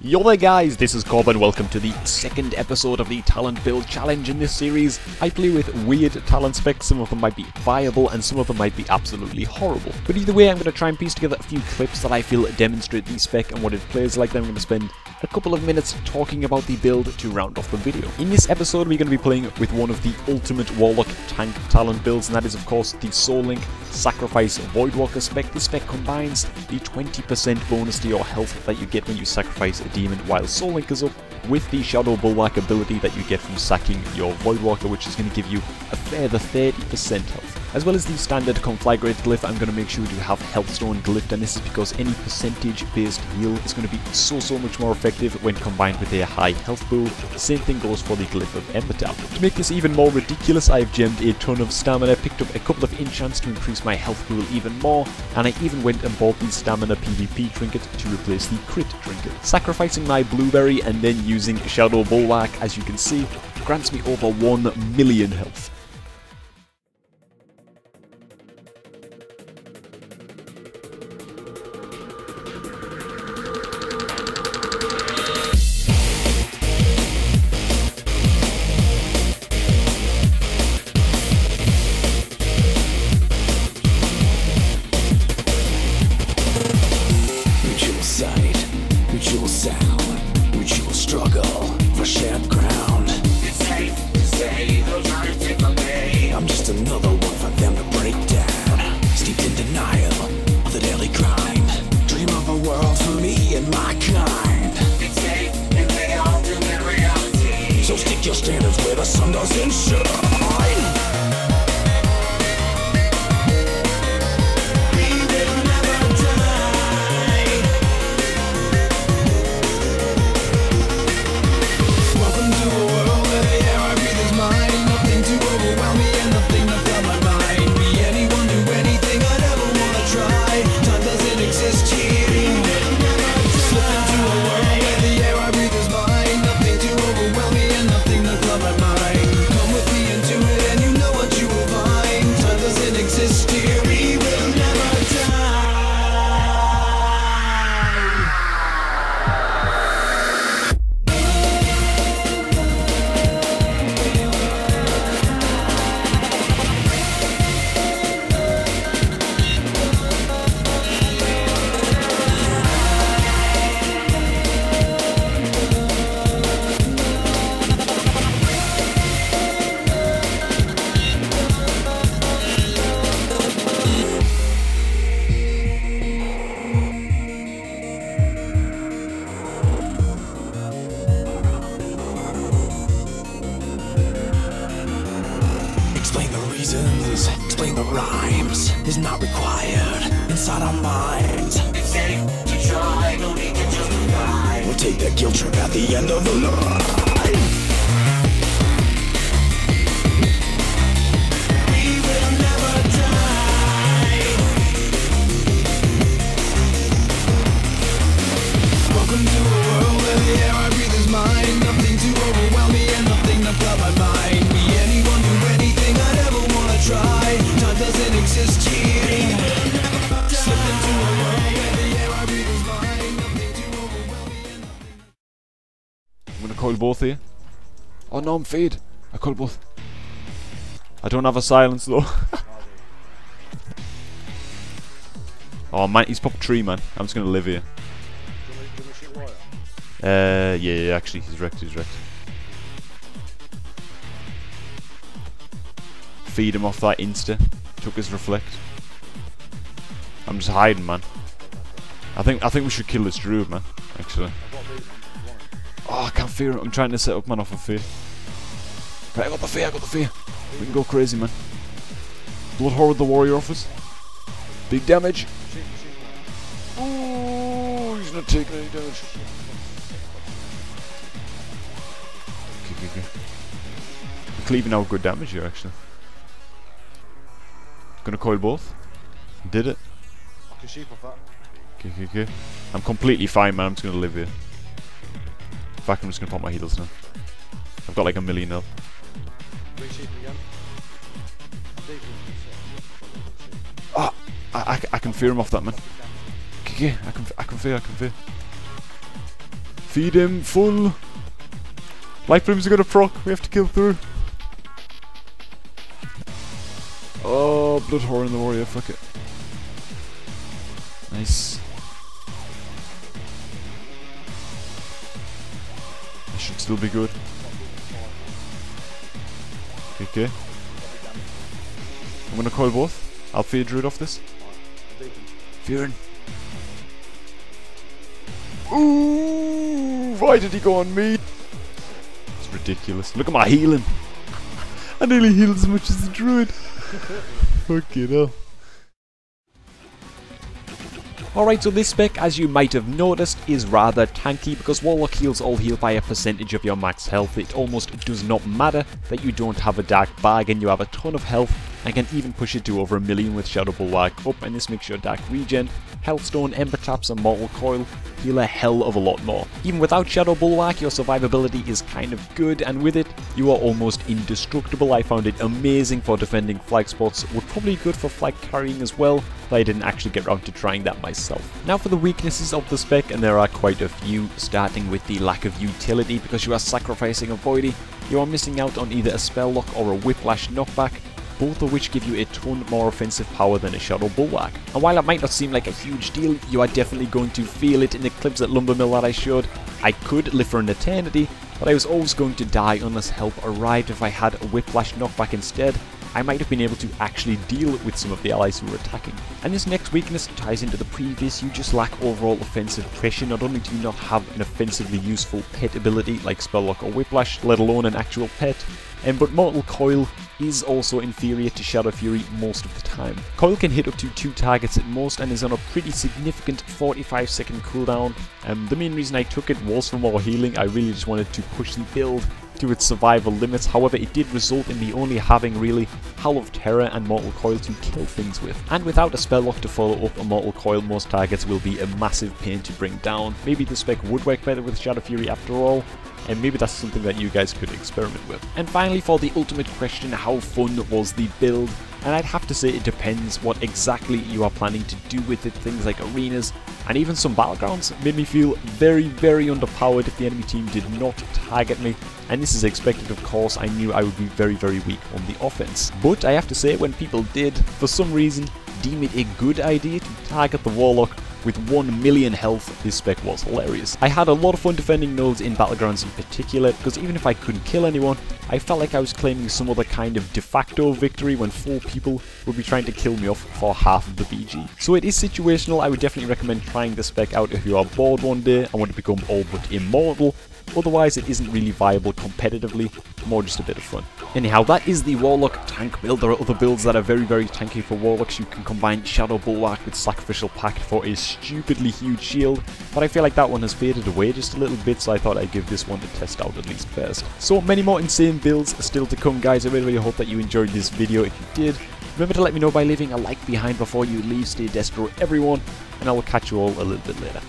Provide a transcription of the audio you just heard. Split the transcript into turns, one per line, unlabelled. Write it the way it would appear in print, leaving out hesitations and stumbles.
Yo there guys, this is Cobb and welcome to the second episode of the Talent Build Challenge. In this series, I play with weird talent specs. Some of them might be viable and some of them might be absolutely horrible. But either way, I'm going to try and piece together a few clips that I feel demonstrate the spec and what it plays like. Then I'm going to spend a couple of minutes talking about the build to round off the video. In this episode, we're going to be playing with one of the ultimate Warlock tank talent builds, and that is of course the Soul Link Sacrifice Voidwalker spec. This spec combines the 20% bonus to your health that you get when you sacrifice a demon while Soul Link is up, with the Shadow Bulwark ability that you get from sacking your Voidwalker, which is going to give you a further 30% health. As well as the standard conflagrate glyph, I'm going to make sure to have Healthstone glyphed, and this is because any percentage based heal is going to be so much more effective when combined with a high health pool. Same thing goes for the glyph of Embertap. To make this even more ridiculous, I've gemmed a ton of stamina, picked up a couple of enchants to increase my health pool even more, and I even went and bought the stamina PvP trinket to replace the crit trinket. Sacrificing my blueberry and then using Shadow Bulwark, as you can see, grants me over 1 million health.
I'm just another one for them to break down. Steeped in denial of the daily grind. Dream of a world for me and my kind. It's safe and they all do in reality. So stick your standards where the sun doesn't shine. Explain the rhymes is not required inside our minds. It's safe to try, no need to justify. We'll take that guilt trip at the end of the line. We will never die. Welcome to a world where the air I breathe is mine. Nothing to overwhelm me and nothing to cloud my mind. Be anyone, do anything I never wanna try. Time doesn't exist here. Slip into a world where the air I breathe is mine. Nothing to overwhelm me and nothing.
I'm gonna coil both here. Oh no, I'm fade. I coil both. I don't have a silence though. Oh man, he's popped a tree, man. I'm just gonna live here. Yeah, actually, he's wrecked, Feed him off that insta. Took his reflect. I'm just hiding, man. I think we should kill this druid, man. Actually. Oh, I can't fear him. I'm trying to set up man off of fear. Right, I got the fear. We can go crazy, man. Blood Horror the warrior offers. Big damage. Oh, he's not taking any damage. Okay. We're cleaving out good damage here, actually. Gonna coil both. Did it. Okay. I'm completely fine, man. I'm just gonna live here. In fact, I'm just gonna pop my heals now. I've got like 1 million health. Ah, I can fear him off that, man. Okay, I can fear. Feed him full. Life blooms are gonna proc. We have to kill through. Oh, blood whore in the warrior. Fuck it. Nice. This should still be good. Okay. I'm gonna coil both. I'll feed Druid off this. Fearing. Ooh! Why did he go on me? It's ridiculous. Look at my healing. I nearly healed as much as the Druid. Fucking hell. Alright, so this spec, as you might have noticed, is rather tanky because Warlock heals all heal by a percentage of your max health. It almost does not matter that you don't have a dark bag and you have a ton of health and can even push it to over 1 million with Shadow Bulwark up, and this makes your dark regen, Healthstone, Ember Traps and Mortal Coil heal a hell of a lot more. Even without Shadow Bulwark, your survivability is kind of good, and with it, you are almost indestructible. I found it amazing for defending flag spots, would probably be good for flag carrying as well, but I didn't actually get around to trying that myself. Now for the weaknesses of the spec, and there are quite a few, starting with the lack of utility because you are sacrificing a VOIDY. You are missing out on either a spell lock or a whiplash knockback, both of which give you a ton more offensive power than a Shadow Bulwark. And while it might not seem like a huge deal, you are definitely going to feel it in the clips at Lumbermill that I showed. I could live for an eternity, but I was always going to die unless help arrived. If I had a whiplash knockback instead, I might have been able to actually deal with some of the allies who were attacking. And this next weakness ties into the previous. You just lack overall offensive pressure. Not only do you not have an offensively useful pet ability like Spelllock or Whiplash, let alone an actual pet, but Mortal Coil is also inferior to Shadow Fury most of the time. Coil can hit up to 2 targets at most and is on a pretty significant 45-second cooldown. The main reason I took it was for more healing. I really just wanted to push the build to its survival limits. However, it did result in me only having really Howl of Terror and Mortal Coil to kill things with. And without a spell lock to follow up a Mortal Coil, most targets will be a massive pain to bring down. Maybe the spec would work better with Shadow Fury after all, and maybe that's something that you guys could experiment with. And finally, for the ultimate question, how fun was the build? And I'd have to say it depends what exactly you are planning to do with it. Things like arenas and even some battlegrounds made me feel very, very underpowered if the enemy team did not target me. And this is expected, of course. I knew I would be very, very weak on the offense. But I have to say, when people did, for some reason, deem it a good idea to target the Warlock with 1 million health, this spec was hilarious. I had a lot of fun defending nodes in battlegrounds in particular, because even if I couldn't kill anyone, I felt like I was claiming some other kind of de facto victory when 4 people would be trying to kill me off for half of the BG. So it is situational. I would definitely recommend trying the spec out if you are bored one day and want to become all but immortal. Otherwise, it isn't really viable competitively, more just a bit of fun. Anyhow, that is the Warlock tank build. There are other builds that are very, very tanky for Warlocks. You can combine Shadow Bulwark with Sacrificial Pact for a stupidly huge shield, but I feel like that one has faded away just a little bit, so I thought I'd give this one a test out at least first. So many more insane builds still to come, guys. I really, really hope that you enjoyed this video. If you did, remember to let me know by leaving a like behind before you leave. Stay destro, everyone, and I will catch you all a little bit later.